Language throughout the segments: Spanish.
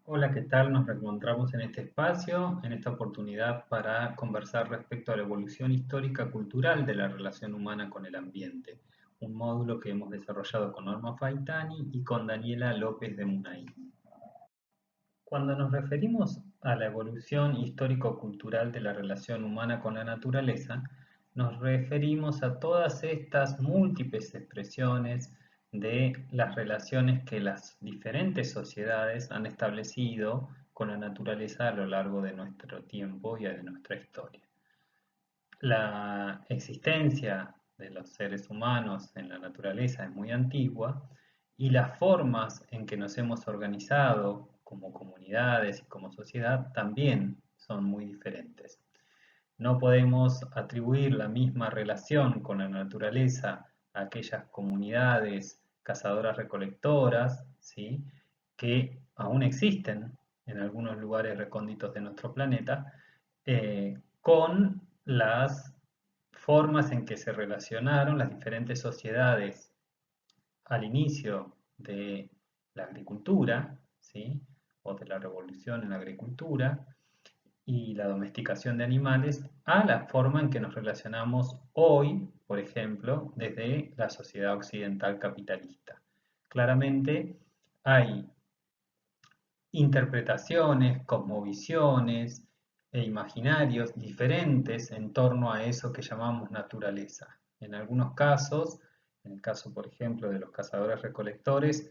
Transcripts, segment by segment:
Hola, ¿qué tal? Nos reencontramos en este espacio, en esta oportunidad para conversar respecto a la evolución histórica cultural de la relación humana con el ambiente, un módulo que hemos desarrollado con Norma Faitani y con Daniela López de Munay. Cuando nos referimos a la evolución histórico-cultural de la relación humana con la naturaleza, nos referimos a todas estas múltiples expresiones de las relaciones que las diferentes sociedades han establecido con la naturaleza a lo largo de nuestro tiempo y de nuestra historia. La existencia de los seres humanos en la naturaleza es muy antigua y las formas en que nos hemos organizado como comunidades y como sociedad también son muy diferentes. No podemos atribuir la misma relación con la naturaleza a aquellas comunidades cazadoras-recolectoras, ¿sí?, que aún existen en algunos lugares recónditos de nuestro planeta, con las formas en que se relacionaron las diferentes sociedades al inicio de la agricultura, ¿sí?, o de la revolución en la agricultura, y la domesticación de animales a la forma en que nos relacionamos hoy, por ejemplo, desde la sociedad occidental capitalista. Claramente hay interpretaciones, cosmovisiones e imaginarios diferentes en torno a eso que llamamos naturaleza. En algunos casos, en el caso, por ejemplo, de los cazadores-recolectores,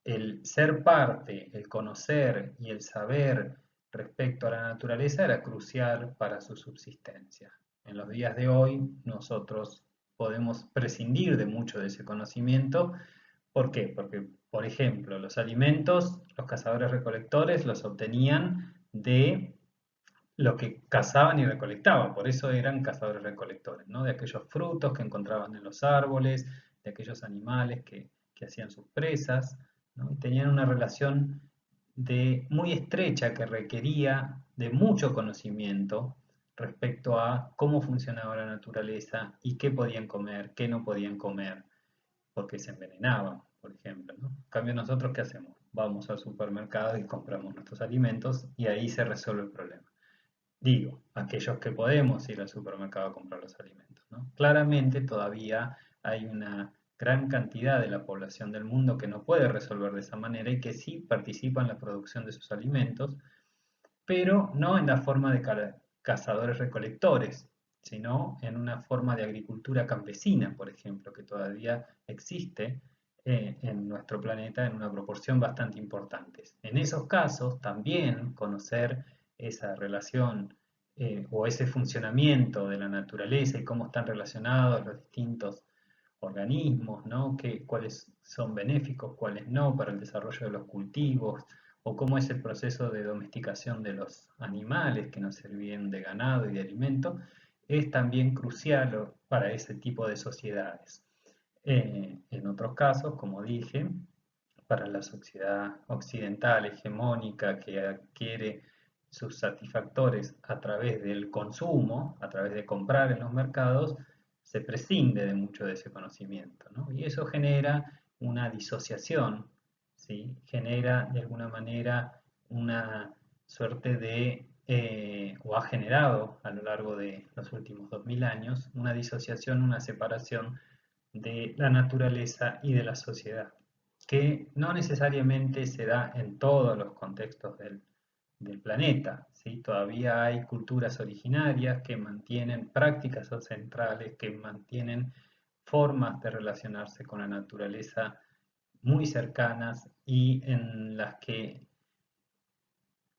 el ser parte, el conocer y el saber respecto a la naturaleza era crucial para su subsistencia. En los días de hoy nosotros podemos prescindir de mucho de ese conocimiento. ¿Por qué? Porque, por ejemplo, los alimentos, los cazadores-recolectores los obtenían de lo que cazaban y recolectaban, por eso eran cazadores-recolectores, ¿no? De aquellos frutos que encontraban en los árboles, de aquellos animales que hacían sus presas, ¿no? Y tenían una relación muy estrecha que requería de mucho conocimiento respecto a cómo funcionaba la naturaleza y qué podían comer, qué no podían comer, porque se envenenaban, por ejemplo, ¿no? En cambio, nosotros, ¿qué hacemos? Vamos al supermercado y compramos nuestros alimentos y ahí se resuelve el problema. Digo, aquellos que podemos ir al supermercado a comprar los alimentos, ¿no? Claramente todavía hay una gran cantidad de la población del mundo que no puede resolver de esa manera y que sí participa en la producción de sus alimentos, pero no en la forma de cazadores-recolectores, sino en una forma de agricultura campesina, por ejemplo, que todavía existe en nuestro planeta en una proporción bastante importante. En esos casos, también conocer esa relación o ese funcionamiento de la naturaleza y cómo están relacionados los distintos organismos, ¿no? Cuáles son benéficos, cuáles no para el desarrollo de los cultivos, o cómo es el proceso de domesticación de los animales que nos sirven de ganado y de alimento, es también crucial para ese tipo de sociedades. En otros casos, como dije, para la sociedad occidental hegemónica que adquiere sus satisfactores a través del consumo, a través de comprar en los mercados, se prescinde de mucho de ese conocimiento, ¿no? Y eso genera una disociación, ¿sí? Genera de alguna manera una suerte o ha generado a lo largo de los últimos 2000 años, una disociación, una separación de la naturaleza y de la sociedad, que no necesariamente se da en todos los contextos del planeta, ¿sí? Todavía hay culturas originarias que mantienen prácticas ancestrales, que mantienen formas de relacionarse con la naturaleza muy cercanas y en las que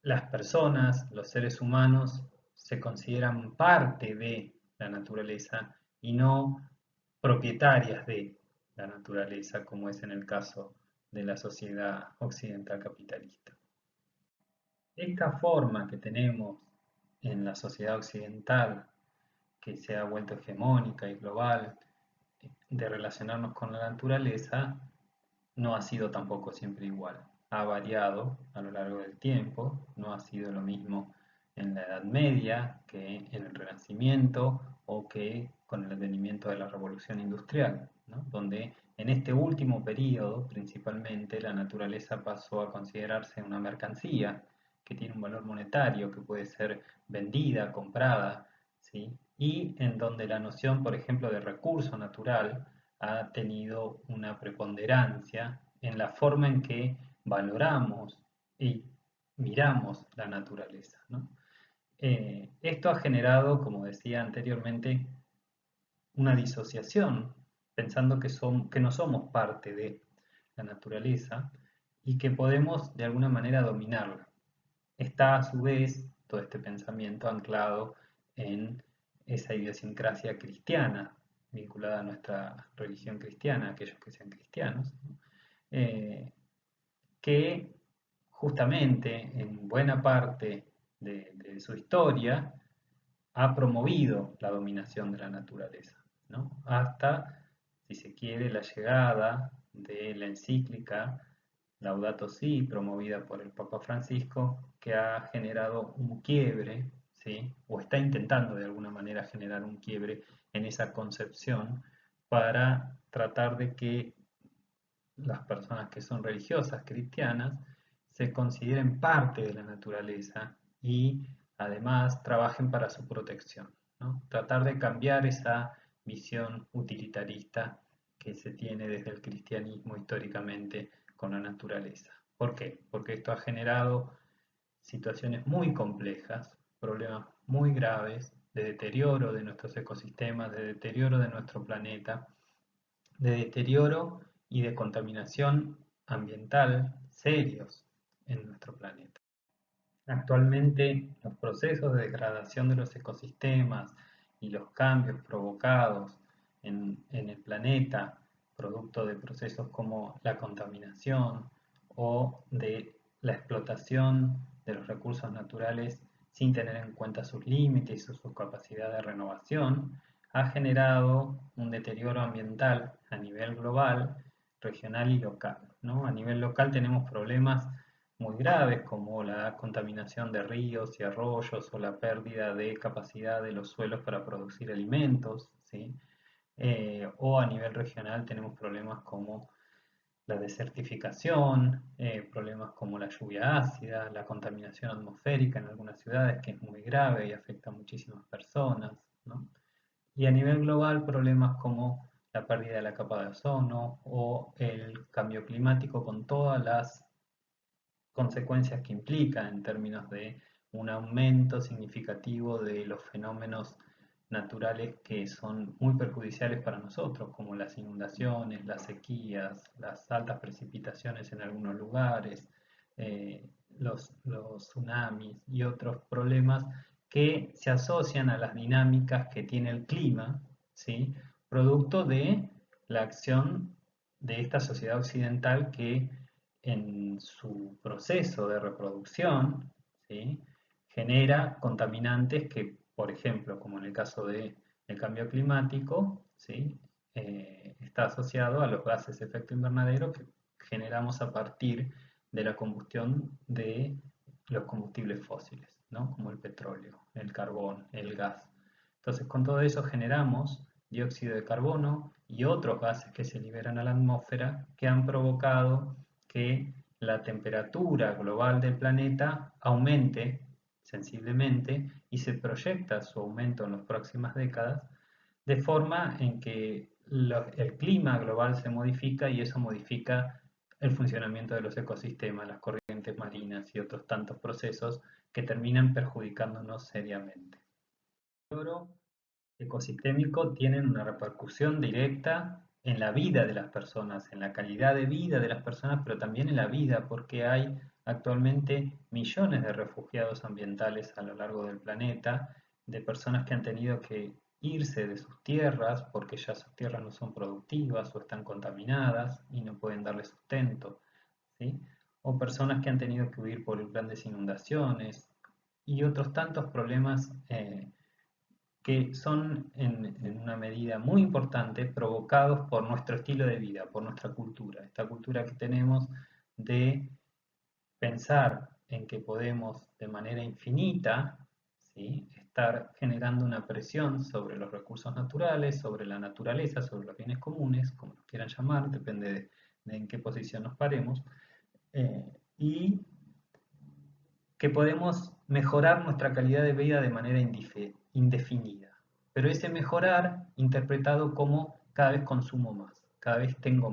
las personas, los seres humanos, se consideran parte de la naturaleza y no propietarias de la naturaleza, como es en el caso de la sociedad occidental capitalista. Esta forma que tenemos en la sociedad occidental, que se ha vuelto hegemónica y global, de relacionarnos con la naturaleza, no ha sido tampoco siempre igual. Ha variado a lo largo del tiempo, no ha sido lo mismo en la Edad Media que en el Renacimiento o que con el advenimiento de la Revolución Industrial, ¿no? Donde en este último periodo principalmente la naturaleza pasó a considerarse una mercancía que tiene un valor monetario, que puede ser vendida, comprada, ¿sí? Y en donde la noción, por ejemplo, de recurso natural ha tenido una preponderancia en la forma en que valoramos y miramos la naturaleza, ¿no? Esto ha generado, como decía anteriormente, una disociación, pensando que no somos parte de la naturaleza y que podemos de alguna manera dominarla. Está a su vez todo este pensamiento anclado en esa idiosincrasia cristiana, vinculada a nuestra religión cristiana, aquellos que sean cristianos, ¿no? Que justamente en buena parte de su historia ha promovido la dominación de la naturaleza, ¿no? Hasta, si se quiere, la llegada de la encíclica Laudato Si, promovida por el Papa Francisco, que ha generado un quiebre, ¿sí? O está intentando de alguna manera generar un quiebre en esa concepción para tratar de que las personas que son religiosas, cristianas, se consideren parte de la naturaleza y además trabajen para su protección, ¿no? Tratar de cambiar esa visión utilitarista que se tiene desde el cristianismo históricamente con la naturaleza. ¿Por qué? Porque esto ha generado situaciones muy complejas, problemas muy graves de deterioro de nuestros ecosistemas, de deterioro de nuestro planeta, de deterioro y de contaminación ambiental serios en nuestro planeta. Actualmente, los procesos de degradación de los ecosistemas y los cambios provocados en el planeta, producto de procesos como la contaminación o de la explotación de los recursos naturales sin tener en cuenta sus límites y su capacidad de renovación, ha generado un deterioro ambiental a nivel global, regional y local, ¿no? A nivel local tenemos problemas muy graves como la contaminación de ríos y arroyos o la pérdida de capacidad de los suelos para producir alimentos, ¿sí? O a nivel regional tenemos problemas como la desertificación, problemas como la lluvia ácida, la contaminación atmosférica en algunas ciudades que es muy grave y afecta a muchísimas personas, ¿no? Y a nivel global, problemas como la pérdida de la capa de ozono o el cambio climático con todas las consecuencias que implica en términos de un aumento significativo de los fenómenos naturales que son muy perjudiciales para nosotros, como las inundaciones, las sequías, las altas precipitaciones en algunos lugares, los tsunamis y otros problemas que se asocian a las dinámicas que tiene el clima, ¿sí? Producto de la acción de esta sociedad occidental que en su proceso de reproducción, ¿sí? Genera contaminantes que, por ejemplo, como en el caso del cambio climático, ¿sí? Está asociado a los gases de efecto invernadero que generamos a partir de la combustión de los combustibles fósiles, ¿no? Como el petróleo, el carbón, el gas. Entonces, con todo eso generamos dióxido de carbono y otros gases que se liberan a la atmósfera que han provocado que la temperatura global del planeta aumente sensiblemente y se proyecta su aumento en las próximas décadas, de forma en que el clima global se modifica y eso modifica el funcionamiento de los ecosistemas, las corrientes marinas y otros tantos procesos que terminan perjudicándonos seriamente. El deterioro ecosistémico tienen una repercusión directa en la vida de las personas, en la calidad de vida de las personas, pero también en la vida, porque hay actualmente millones de refugiados ambientales a lo largo del planeta, de personas que han tenido que irse de sus tierras porque ya sus tierras no son productivas o están contaminadas y no pueden darle sustento, ¿sí? O personas que han tenido que huir por grandes inundaciones y otros tantos problemas que son en una medida muy importante provocados por nuestro estilo de vida, por nuestra cultura, esta cultura que tenemos de pensar en que podemos de manera infinita ¿sí? Estar generando una presión sobre los recursos naturales, sobre la naturaleza, sobre los bienes comunes, como los quieran llamar, depende de en qué posición nos paremos, y que podemos mejorar nuestra calidad de vida de manera indefinida. Pero ese mejorar interpretado como cada vez consumo más, cada vez tengo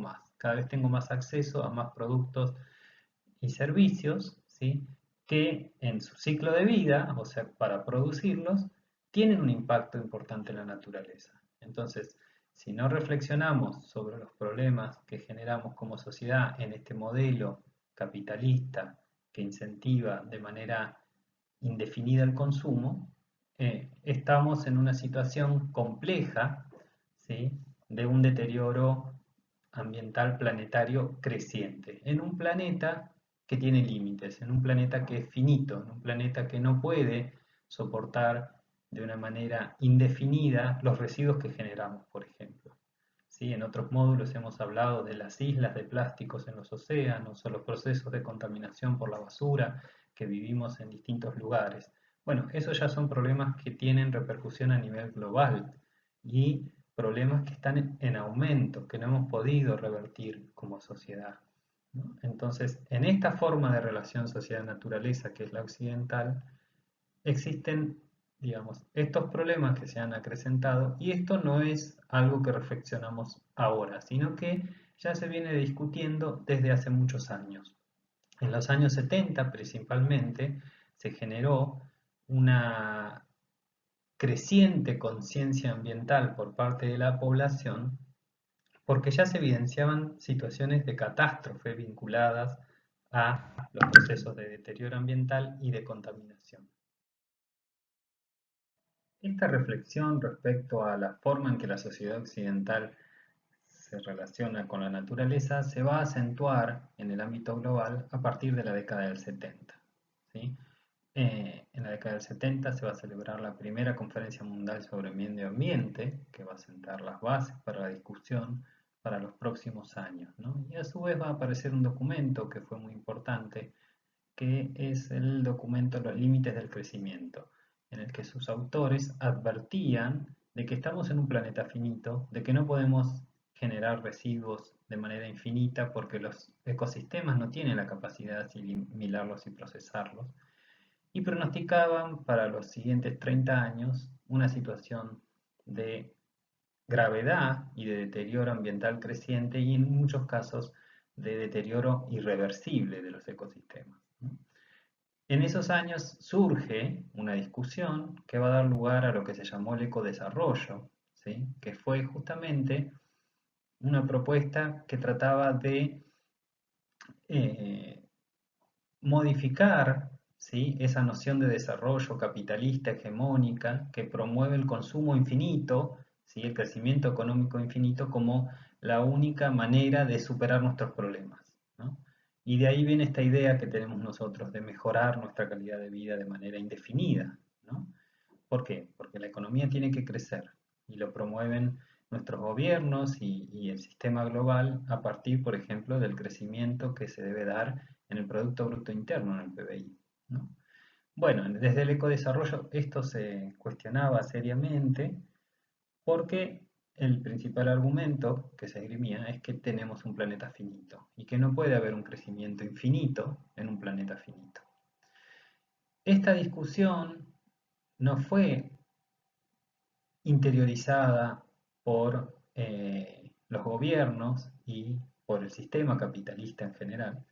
más acceso a más productos y servicios, ¿sí? Que en su ciclo de vida, o sea, para producirlos, tienen un impacto importante en la naturaleza. Entonces, si no reflexionamos sobre los problemas que generamos como sociedad en este modelo capitalista que incentiva de manera indefinida el consumo, estamos en una situación compleja, ¿sí? De un deterioro ambiental planetario creciente, en un planeta que tiene límites, en un planeta que es finito, en un planeta que no puede soportar de una manera indefinida los residuos que generamos, por ejemplo. ¿Sí? En otros módulos hemos hablado de las islas de plásticos en los océanos o los procesos de contaminación por la basura que vivimos en distintos lugares. Bueno, esos ya son problemas que tienen repercusión a nivel global y problemas que están en aumento, que no hemos podido revertir como sociedad, ¿no? Entonces, en esta forma de relación sociedad-naturaleza, que es la occidental, existen, digamos, estos problemas que se han acrecentado y esto no es algo que reflexionamos ahora, sino que ya se viene discutiendo desde hace muchos años. En los años 70 principalmente se generó una creciente conciencia ambiental por parte de la población porque ya se evidenciaban situaciones de catástrofe vinculadas a los procesos de deterioro ambiental y de contaminación. Esta reflexión respecto a la forma en que la sociedad occidental se relaciona con la naturaleza se va a acentuar en el ámbito global a partir de la década del 70. ¿Sí? En la década del 70 se va a celebrar la primera conferencia mundial sobre medio ambiente, que va a sentar las bases para la discusión para los próximos años, ¿no? Y a su vez va a aparecer un documento que fue muy importante, que es el documento Los límites del crecimiento, en el que sus autores advertían de que estamos en un planeta finito, de que no podemos generar residuos de manera infinita porque los ecosistemas no tienen la capacidad de asimilarlos y procesarlos, y pronosticaban para los siguientes 30 años una situación de gravedad y de deterioro ambiental creciente y en muchos casos de deterioro irreversible de los ecosistemas, ¿no? En esos años surge una discusión que va a dar lugar a lo que se llamó el ecodesarrollo, ¿sí? Que fue justamente una propuesta que trataba de eh, modificar, ¿sí? Esa noción de desarrollo capitalista hegemónica que promueve el consumo infinito, ¿sí? El crecimiento económico infinito como la única manera de superar nuestros problemas, ¿no? Y de ahí viene esta idea que tenemos nosotros de mejorar nuestra calidad de vida de manera indefinida, ¿no? ¿Por qué? Porque la economía tiene que crecer y lo promueven nuestros gobiernos y el sistema global a partir, por ejemplo, del crecimiento que se debe dar en el Producto Bruto Interno, en el PBI, ¿no? Bueno, desde el ecodesarrollo esto se cuestionaba seriamente porque el principal argumento que se esgrimía es que tenemos un planeta finito y que no puede haber un crecimiento infinito en un planeta finito. Esta discusión no fue interiorizada por los gobiernos y por el sistema capitalista en general,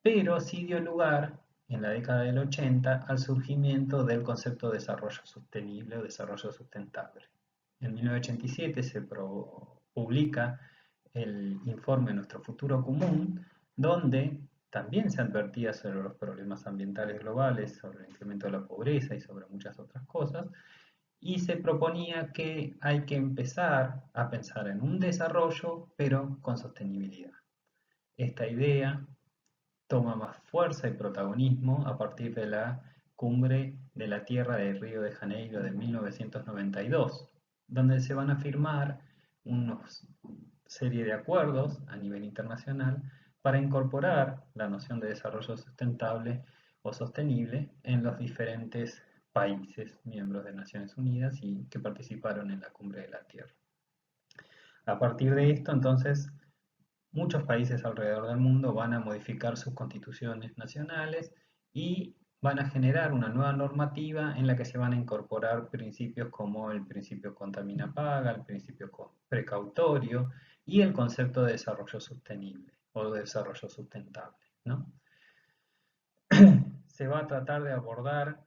pero sí dio lugar en la década del 80 al surgimiento del concepto de desarrollo sostenible o desarrollo sustentable. En 1987 se publica el informe Nuestro Futuro Común, donde también se advertía sobre los problemas ambientales globales, sobre el incremento de la pobreza y sobre muchas otras cosas, y se proponía que hay que empezar a pensar en un desarrollo, pero con sostenibilidad. Esta idea toma más fuerza y protagonismo a partir de la Cumbre de la Tierra de Río de Janeiro de 1992, donde se van a firmar una serie de acuerdos a nivel internacional para incorporar la noción de desarrollo sustentable o sostenible en los diferentes países miembros de Naciones Unidas y que participaron en la Cumbre de la Tierra. A partir de esto, entonces, muchos países alrededor del mundo van a modificar sus constituciones nacionales y van a generar una nueva normativa en la que se van a incorporar principios como el principio contamina-paga, el principio precautorio y el concepto de desarrollo sostenible o de desarrollo sustentable, ¿no? Se va a tratar de abordar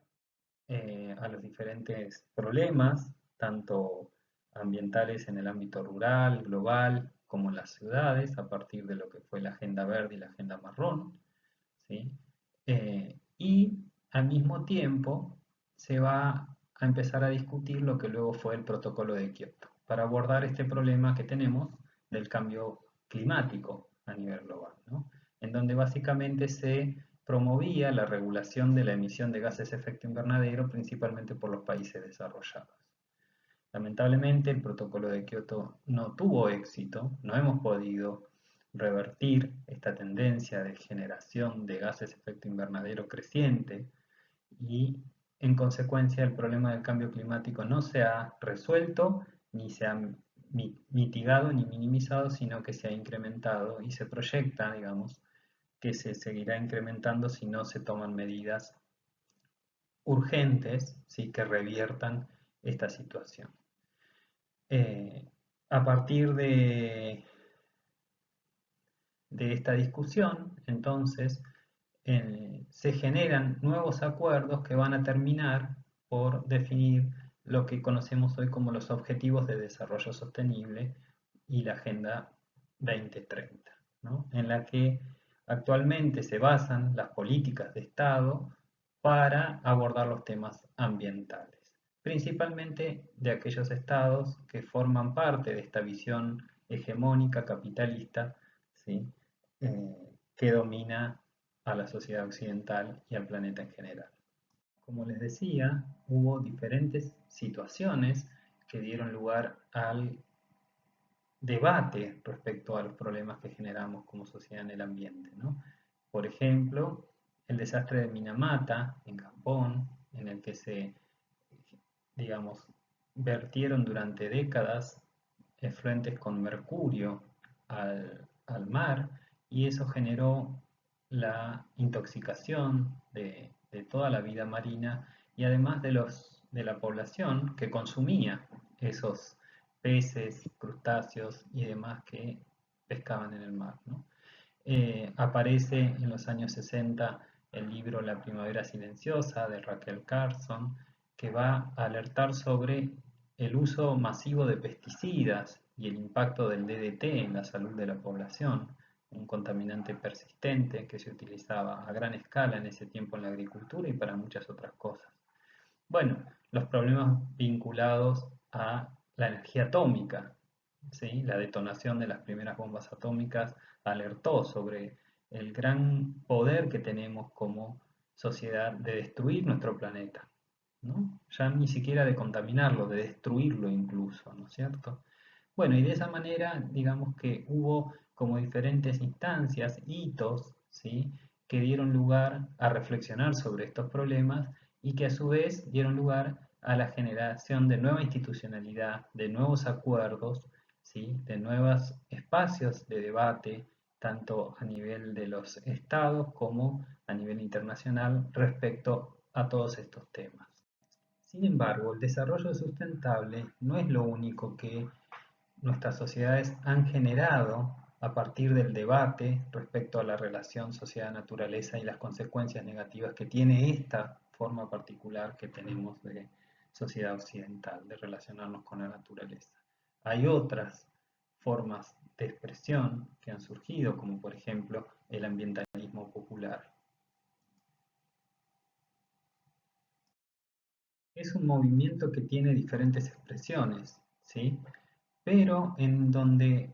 a los diferentes problemas, tanto ambientales en el ámbito rural, global, como en las ciudades, a partir de lo que fue la Agenda Verde y la Agenda Marrón, ¿sí? Y al mismo tiempo se va a empezar a discutir lo que luego fue el Protocolo de Kioto, para abordar este problema que tenemos del cambio climático a nivel global, ¿no? En donde básicamente se promovía la regulación de la emisión de gases de efecto invernadero, principalmente por los países desarrollados. Lamentablemente, el protocolo de Kioto no tuvo éxito, no hemos podido revertir esta tendencia de generación de gases de efecto invernadero creciente y, en consecuencia, el problema del cambio climático no se ha resuelto, ni se ha mitigado ni minimizado, sino que se ha incrementado y se proyecta, digamos, que se seguirá incrementando si no se toman medidas urgentes, ¿sí?, que reviertan esta situación. A partir de esta discusión, entonces, se generan nuevos acuerdos que van a terminar por definir lo que conocemos hoy como los Objetivos de Desarrollo Sostenible y la Agenda 2030, ¿no? En la que actualmente se basan las políticas de Estado para abordar los temas ambientales, principalmente de aquellos estados que forman parte de esta visión hegemónica capitalista, ¿sí?, que domina a la sociedad occidental y al planeta en general. Como les decía, hubo diferentes situaciones que dieron lugar al debate respecto a los problemas que generamos como sociedad en el ambiente, ¿no? Por ejemplo, el desastre de Minamata en Japón, en el que se, digamos, vertieron durante décadas efluentes con mercurio al mar, y eso generó la intoxicación de toda la vida marina y además de la población que consumía esos peces, crustáceos y demás que pescaban en el mar, ¿no? Aparece en los años 60 el libro La Primavera Silenciosa de Rachel Carson, que va a alertar sobre el uso masivo de pesticidas y el impacto del DDT en la salud de la población, un contaminante persistente que se utilizaba a gran escala en ese tiempo en la agricultura y para muchas otras cosas. Bueno, los problemas vinculados a la energía atómica, ¿sí? La detonación de las primeras bombas atómicas alertó sobre el gran poder que tenemos como sociedad de destruir nuestro planeta, ¿no? Ya ni siquiera de contaminarlo, de destruirlo incluso, ¿no es cierto? Bueno, y de esa manera, digamos que hubo como diferentes instancias, hitos, ¿sí?, que dieron lugar a reflexionar sobre estos problemas y que a su vez dieron lugar a la generación de nueva institucionalidad, de nuevos acuerdos, ¿sí?, de nuevos espacios de debate, tanto a nivel de los estados como a nivel internacional respecto a todos estos temas. Sin embargo, el desarrollo sustentable no es lo único que nuestras sociedades han generado a partir del debate respecto a la relación sociedad-naturaleza y las consecuencias negativas que tiene esta forma particular que tenemos de sociedad occidental, de relacionarnos con la naturaleza. Hay otras formas de expresión que han surgido, como por ejemplo el ambientalismo popular. Es un movimiento que tiene diferentes expresiones, ¿sí?, pero en donde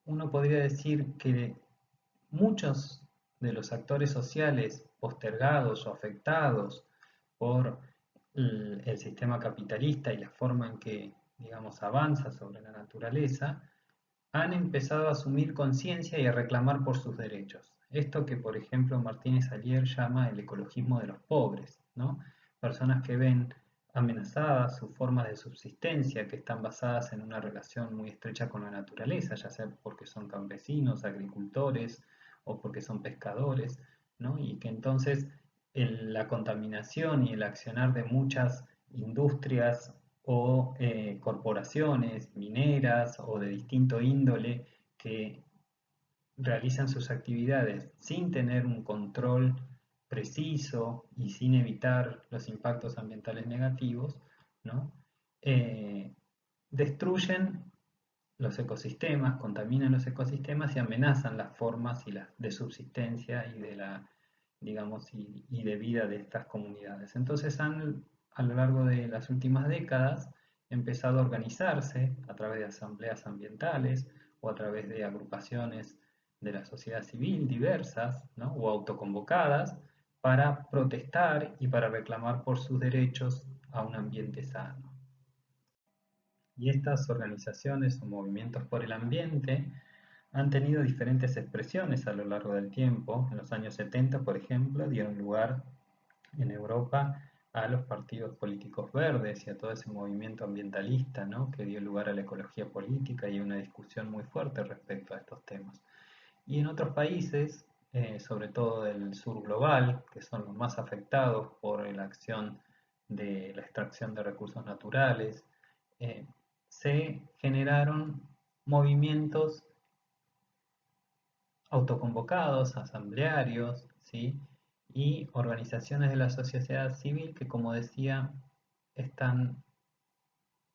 uno podría decir que muchos de los actores sociales postergados o afectados por el sistema capitalista y la forma en que, digamos, avanza sobre la naturaleza, han empezado a asumir conciencia y a reclamar por sus derechos. Esto que, por ejemplo, Martínez Alier llama el ecologismo de los pobres, ¿no? personas que ven amenazadas sus formas de subsistencia que están basadas en una relación muy estrecha con la naturaleza, ya sea porque son campesinos, agricultores o porque son pescadores, ¿no? Y que entonces la contaminación y el accionar de muchas industrias o corporaciones mineras o de distinto índole que realizan sus actividades sin tener un control preciso y sin evitar los impactos ambientales negativos, ¿no? Eh, destruyen los ecosistemas, contaminan los ecosistemas y amenazan las formas de subsistencia y de la, digamos, y de vida de estas comunidades. Entonces han, a lo largo de las últimas décadas, empezado a organizarse a través de asambleas ambientales o a través de agrupaciones de la sociedad civil diversas, ¿no? O autoconvocadas para protestar y para reclamar por sus derechos a un ambiente sano. Y estas organizaciones o movimientos por el ambiente han tenido diferentes expresiones a lo largo del tiempo. En los años 70, por ejemplo, dieron lugar en Europa a los partidos políticos verdes y a todo ese movimiento ambientalista, ¿no? Que dio lugar a la ecología política y a una discusión muy fuerte respecto a estos temas. Y en otros países, sobre todo del sur global, que son los más afectados por la acción de la extracción de recursos naturales, eh, se generaron movimientos autoconvocados, asamblearios, ¿sí? Y organizaciones de la sociedad civil que, como decía, están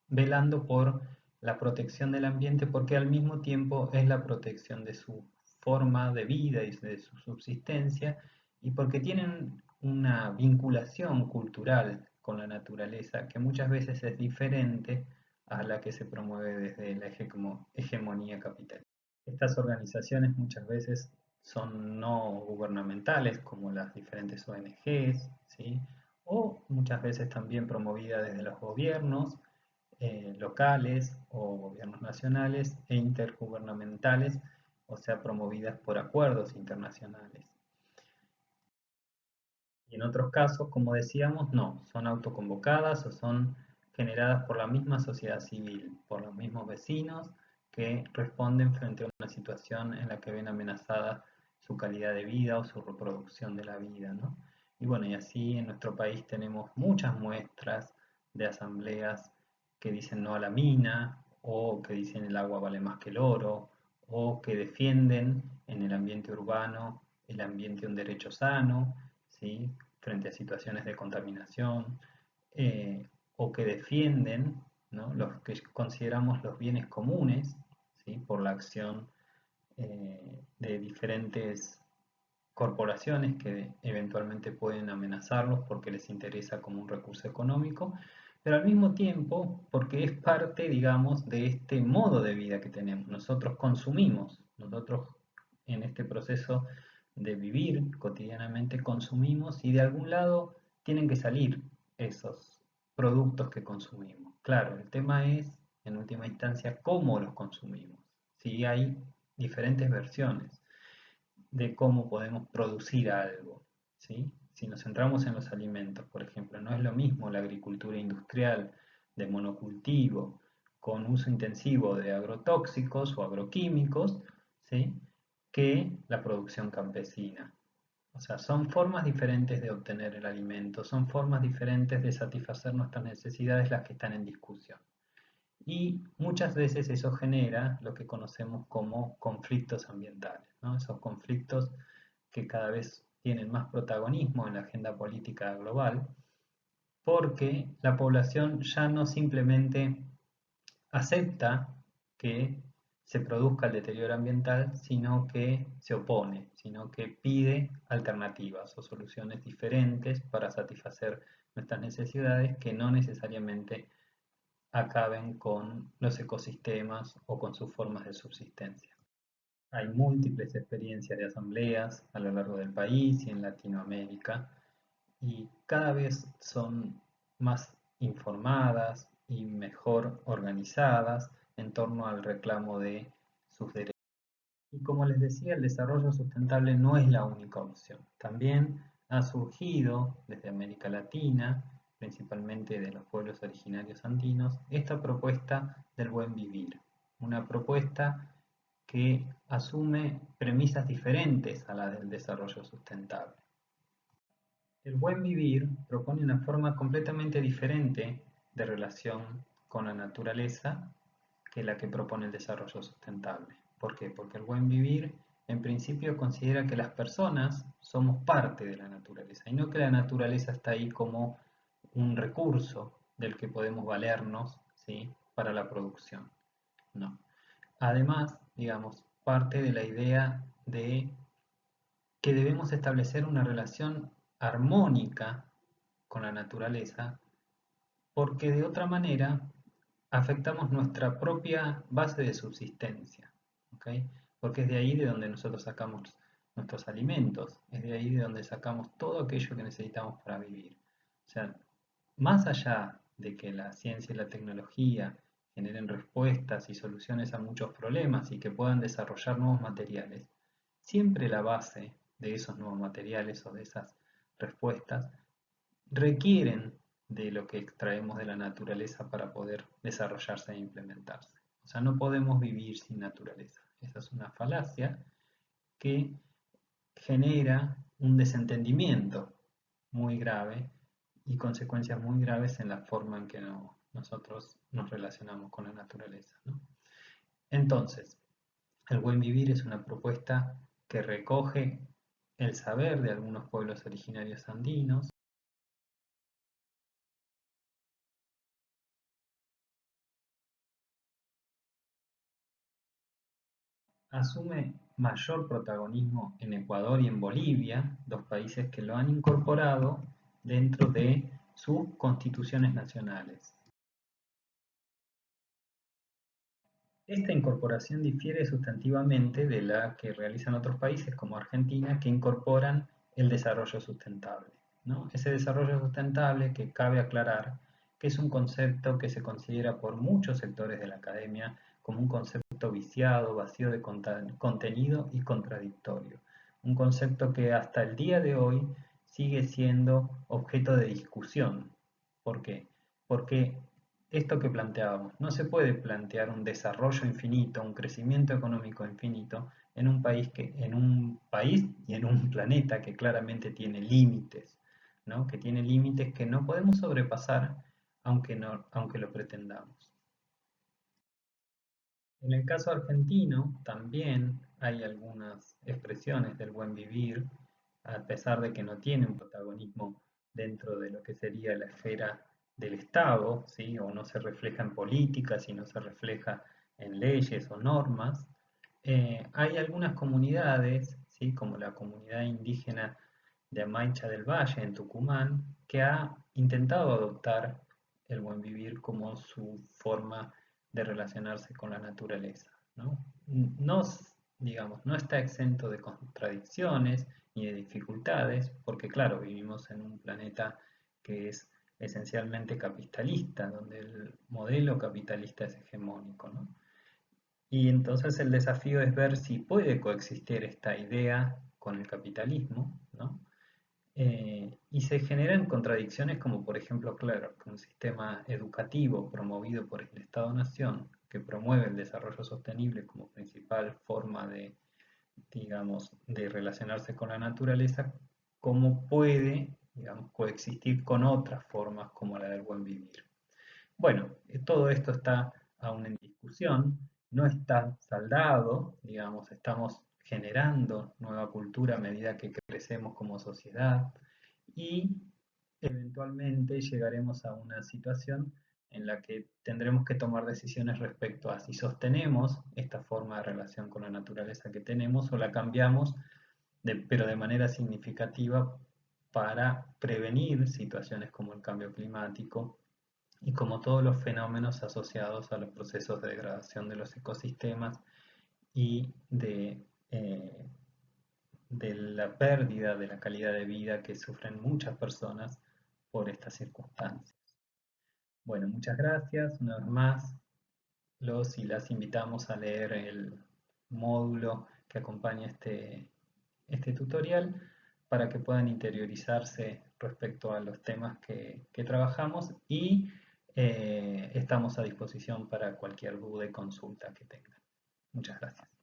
velando por la protección del ambiente porque al mismo tiempo es la protección de su forma de vida y de su subsistencia y porque tienen una vinculación cultural con la naturaleza que muchas veces es diferente a la que se promueve desde la hegemonía capitalista. Estas organizaciones muchas veces son no gubernamentales, como las diferentes ONGs, ¿sí? O muchas veces también promovidas desde los gobiernos locales o gobiernos nacionales e intergubernamentales, o sea, promovidas por acuerdos internacionales. Y en otros casos, como decíamos, no, son autoconvocadas o son generadas por la misma sociedad civil, por los mismos vecinos que responden frente a una situación en la que ven amenazada su calidad de vida o su reproducción de la vida, ¿no? Y bueno, y así en nuestro país tenemos muchas muestras de asambleas que dicen no a la mina, o que dicen el agua vale más que el oro, o que defienden en el ambiente urbano el ambiente un derecho sano, ¿sí? Frente a situaciones de contaminación, o que defienden, ¿no? Los que consideramos los bienes comunes, ¿sí? Por la acción de diferentes corporaciones que eventualmente pueden amenazarlos porque les interesa como un recurso económico, pero al mismo tiempo porque es parte, digamos, de este modo de vida que tenemos. Nosotros consumimos, nosotros en este proceso de vivir cotidianamente consumimos y de algún lado tienen que salir esos productos que consumimos. Claro, el tema es, en última instancia, cómo los consumimos. Si hay diferentes versiones de cómo podemos producir algo, ¿sí? Si nos centramos en los alimentos, por ejemplo, no es lo mismo la agricultura industrial de monocultivo con uso intensivo de agrotóxicos o agroquímicos, ¿sí? Que la producción campesina. O sea, son formas diferentes de obtener el alimento, son formas diferentes de satisfacer nuestras necesidades las que están en discusión. Y muchas veces eso genera lo que conocemos como conflictos ambientales, ¿no? Esos conflictos que cada vez tienen más protagonismo en la agenda política global, porque la población ya no simplemente acepta que se produzca el deterioro ambiental, sino que se opone, sino que pide alternativas o soluciones diferentes para satisfacer nuestras necesidades que no necesariamente acaben con los ecosistemas o con sus formas de subsistencia. Hay múltiples experiencias de asambleas a lo largo del país y en Latinoamérica y cada vez son más informadas y mejor organizadas en torno al reclamo de sus derechos. Y como les decía, el desarrollo sustentable no es la única opción. También ha surgido desde América Latina principalmente de los pueblos originarios andinos, esta propuesta del buen vivir, una propuesta que asume premisas diferentes a las del desarrollo sustentable. El buen vivir propone una forma completamente diferente de relación con la naturaleza que la que propone el desarrollo sustentable. ¿Por qué? Porque el buen vivir en principio considera que las personas somos parte de la naturaleza y no que la naturaleza está ahí como un recurso del que podemos valernos, ¿sí?, para la producción. No. Además, digamos, parte de la idea de que debemos establecer una relación armónica con la naturaleza, porque de otra manera afectamos nuestra propia base de subsistencia, ¿ok? Porque es de ahí de donde nosotros sacamos nuestros alimentos, es de ahí de donde sacamos todo aquello que necesitamos para vivir. O sea, más allá de que la ciencia y la tecnología generen respuestas y soluciones a muchos problemas y que puedan desarrollar nuevos materiales, siempre la base de esos nuevos materiales o de esas respuestas requieren de lo que extraemos de la naturaleza para poder desarrollarse e implementarse. O sea, no podemos vivir sin naturaleza. Esa es una falacia que genera un desentendimiento muy grave y consecuencias muy graves en la forma en que nosotros nos relacionamos con la naturaleza, ¿no? Entonces, el buen vivir es una propuesta que recoge el saber de algunos pueblos originarios andinos, asume mayor protagonismo en Ecuador y en Bolivia, dos países que lo han incorporado dentro de sus constituciones nacionales. Esta incorporación difiere sustantivamente de la que realizan otros países como Argentina, que incorporan el desarrollo sustentable, ¿no? Ese desarrollo sustentable que cabe aclarar que es un concepto que se considera por muchos sectores de la academia como un concepto viciado, vacío de contenido y contradictorio. Un concepto que hasta el día de hoy sigue siendo objeto de discusión. ¿Por qué? Porque esto que planteábamos, no se puede plantear un desarrollo infinito, un crecimiento económico infinito en un país y en un planeta que claramente tiene límites, ¿no? Que tiene límites que no podemos sobrepasar aunque lo pretendamos. En el caso argentino también hay algunas expresiones del buen vivir, a pesar de que no tienen protagonismo dentro de lo que sería la esfera del Estado, ¿sí? O no se refleja en políticas y no se refleja en leyes o normas. Hay algunas comunidades, ¿sí?, como la comunidad indígena de Amaicha del Valle en Tucumán, que ha intentado adoptar el buen vivir como su forma de relacionarse con la naturaleza, ¿no? No, digamos, no está exento de contradicciones ni de dificultades, porque claro, vivimos en un planeta que es esencialmente capitalista, donde el modelo capitalista es hegemónico, ¿no? Y entonces el desafío es ver si puede coexistir esta idea con el capitalismo, ¿no? Y se generan contradicciones como por ejemplo, claro, que un sistema educativo promovido por el Estado-Nación que promueve el desarrollo sostenible como principal forma de, digamos, de relacionarse con la naturaleza, cómo puede, digamos, coexistir con otras formas como la del buen vivir. Bueno, todo esto está aún en discusión, no está saldado, digamos, estamos generando nueva cultura a medida que crecemos como sociedad y eventualmente llegaremos a una situación en la que tendremos que tomar decisiones respecto a si sostenemos esta forma de relación con la naturaleza que tenemos o la cambiamos, pero de manera significativa para prevenir situaciones como el cambio climático y como todos los fenómenos asociados a los procesos de degradación de los ecosistemas y de la pérdida de la calidad de vida que sufren muchas personas por estas circunstancias. Bueno, muchas gracias. Una vez más, los y las invitamos a leer el módulo que acompaña este tutorial para que puedan interiorizarse respecto a los temas que trabajamos y estamos a disposición para cualquier duda y consulta que tengan. Muchas gracias.